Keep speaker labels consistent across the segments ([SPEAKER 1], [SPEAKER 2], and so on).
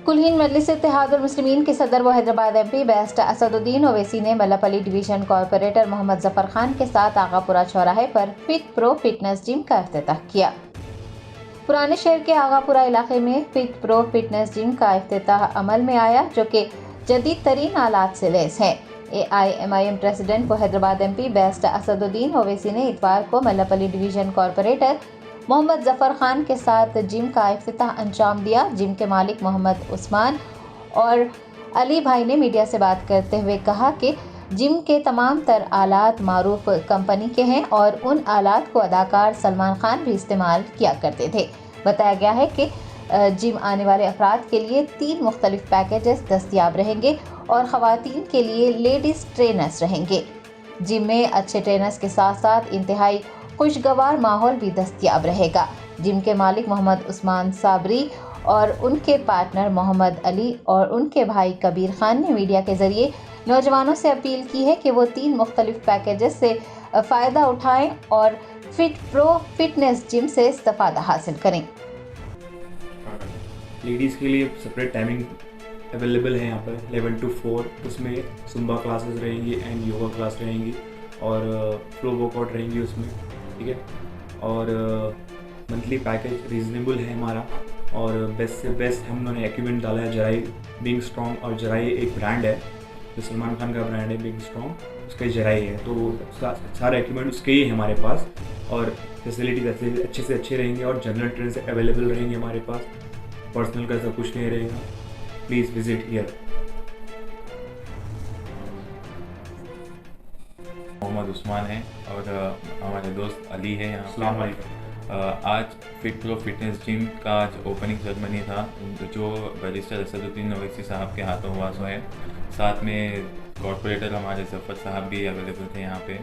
[SPEAKER 1] कुल-हिंद मजलिस इत्तेहादुल मुस्लिमीन के सदर व हैदराबाद MP बैरिस्टर असदुद्दीन ओवैसी ने मल्लापल्ली डिवीजन कॉर्पोरेटर मोहम्मद जफर खान के साथ आगापुरा चौराहे पर फिट प्रो फिटनेस जिम का इफ्तिताह किया। पुराने शहर के आगापुरा इलाके में फिट प्रो फिटनेस जिम का इफ्तिताह अमल में आया, जो कि जदीद तरीन आलात से लैस है। AIMIM प्रेसिडेंट व हैदराबाद MP बैरिस्टर असदुद्दीन ओवैसी ने इतवार को मल्लापल्ली डिवीजन कॉर्पोरेटर मोहम्मद जफर खान के साथ जिम का इफ्तिताह अंजाम दिया। जिम के मालिक मोहम्मद उस्मान और अली भाई ने मीडिया से बात करते हुए कहा कि जिम के तमाम तर आलात मारूफ कंपनी के हैं और उन आलात को अदाकार सलमान खान भी इस्तेमाल किया करते थे। बताया गया है कि जिम आने वाले अफराद के लिए 3 मुख्तलिफ पैकेजेस दस्तियाब रहेंगे और ख़वातीन के लिए लेडीज़ ट्रेनर्स रहेंगे। जिम में अच्छे ट्रेनर्स के साथ साथ इंतहाई खुशगवार माहौल भी दस्तियाब रहेगा। जिम के मालिक मोहम्मद उस्मान साबरी और उनके पार्टनर मोहम्मद अली और उनके भाई कबीर खान ने मीडिया के जरिए नौजवानों से अपील की है कि वो 3 मुख्तलिफ पैकेजेस से फ़ायदा उठाएं और फिट प्रो फिटनेस जिम से इस्तेफादा हासिल करें।
[SPEAKER 2] लेडीज़ के लिए सेपरेट टाइमिंग अवेलेबल है यहाँ पर 11 to 4, उसमें सुम्बा क्लासेस रहेंगी एंड योगा क्लास रहेंगी और फ्लो वर्कआउट रहेंगी उसमें, ठीक है। और मंथली पैकेज रीज़नेबल है हमारा और बेस्ट से बेस्ट हम लोगों ने इक्विपमेंट डाला है। जराई बीइंग स्ट्रॉन्ग, और जराई एक ब्रांड है जो सलमान खान का ब्रांड है बीइंग स्ट्रॉन्ग, उसका जराई है, तो सारा इक्विपमेंट उसके ही है हमारे पास और फैसिलिटीज अच्छे से अच्छे रहेंगे और जनरल ट्रेन से अवेलेबल रहेंगे हमारे पास। पर्सनल का सब कुछ नहीं रहेगा। Please visit here.
[SPEAKER 3] Mohammed Usman है और हमारे दोस्त अली है यहाँ।
[SPEAKER 2] अस्सलाम वालेकुम।
[SPEAKER 3] आज फिट प्रो फिटनेस जिम का आज ओपनिंग सेरेमनी था जो बैरिस्टर असदुद्दीन ओवैसी साहब के हाथों हुआ सो है। साथ में कॉर्पोरेटर हमारे जफर साहब भी अवेलेबल थे यहाँ पे।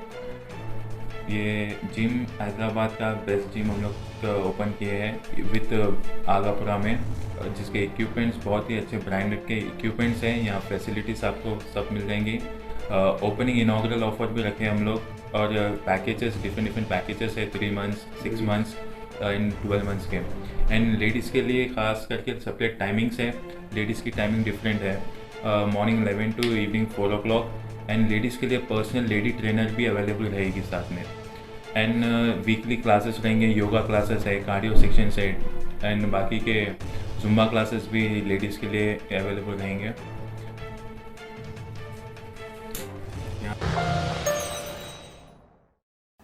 [SPEAKER 3] ये जिम हैदराबाद का बेस्ट जिम हम लोग ओपन किए हैं विथ आगापुरा में, जिसके इक्विपमेंट्स बहुत ही अच्छे ब्रांडेड के इक्विपमेंट्स हैं। यहाँ फैसिलिटीज़ आपको सब मिल जाएंगी। ओपनिंग इनॉग्रल ऑफर भी रखे हम लोग और पैकेजेस डिफरेंट पैकेजेस है 3 months, 6 months इन 12 months के। एंड लेडीज़ के लिए ख़ास करके सेपरेट टाइमिंग्स है। लेडीज़ की टाइमिंग डिफरेंट है, morning 11 to evening 4 o'clock। And ladies के लिए पर्सनल लेडी ट्रेनर भी अवेलेबल रहेगी साथ में। एंड वीकली क्लासेस रहेंगे, योगा क्लासेस है, कार्डियो सेक्शंस है एंड बाकी के जुम्बा क्लासेस भी लेडीज़ के लिए अवेलेबल रहेंगे।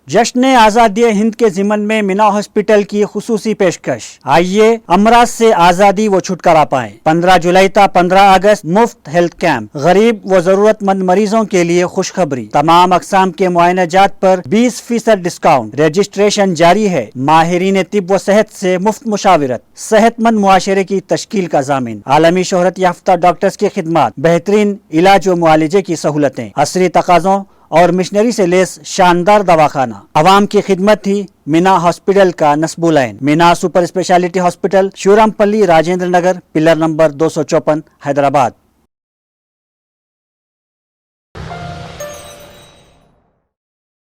[SPEAKER 4] जश्न आज़ादी हिंद के ज़िमन में मिना हॉस्पिटल की खुसूसी पेशकश। आइए अमराज से आज़ादी व छुटकारा पाएं। 15 जुलाई ता 15 अगस्त मुफ्त हेल्थ कैंप। गरीब व जरूरतमंद मरीजों के लिए खुशखबरी। तमाम अकसाम के मुआयनाजात पर 20% डिस्काउंट। रजिस्ट्रेशन जारी है। माहिरीन तिब व सेहत से मुफ्त मुशावरत। सेहतमंद मुआशरे की तश्कील का जामिन। आलमी शोहरत याफ्ता डॉक्टर्स की खिदमत। बेहतरीन इलाज व मुआलजे की सहूलतें। असरी तकाज़ों और मिशनरी से लेस शानदार दवाखाना। आवाम की खिदमत थी मीना हॉस्पिटल का नस्बुलैन। Meena super speciality hospital, Shurampalli, Rajendra Nagar, pillar number 254, Hyderabad.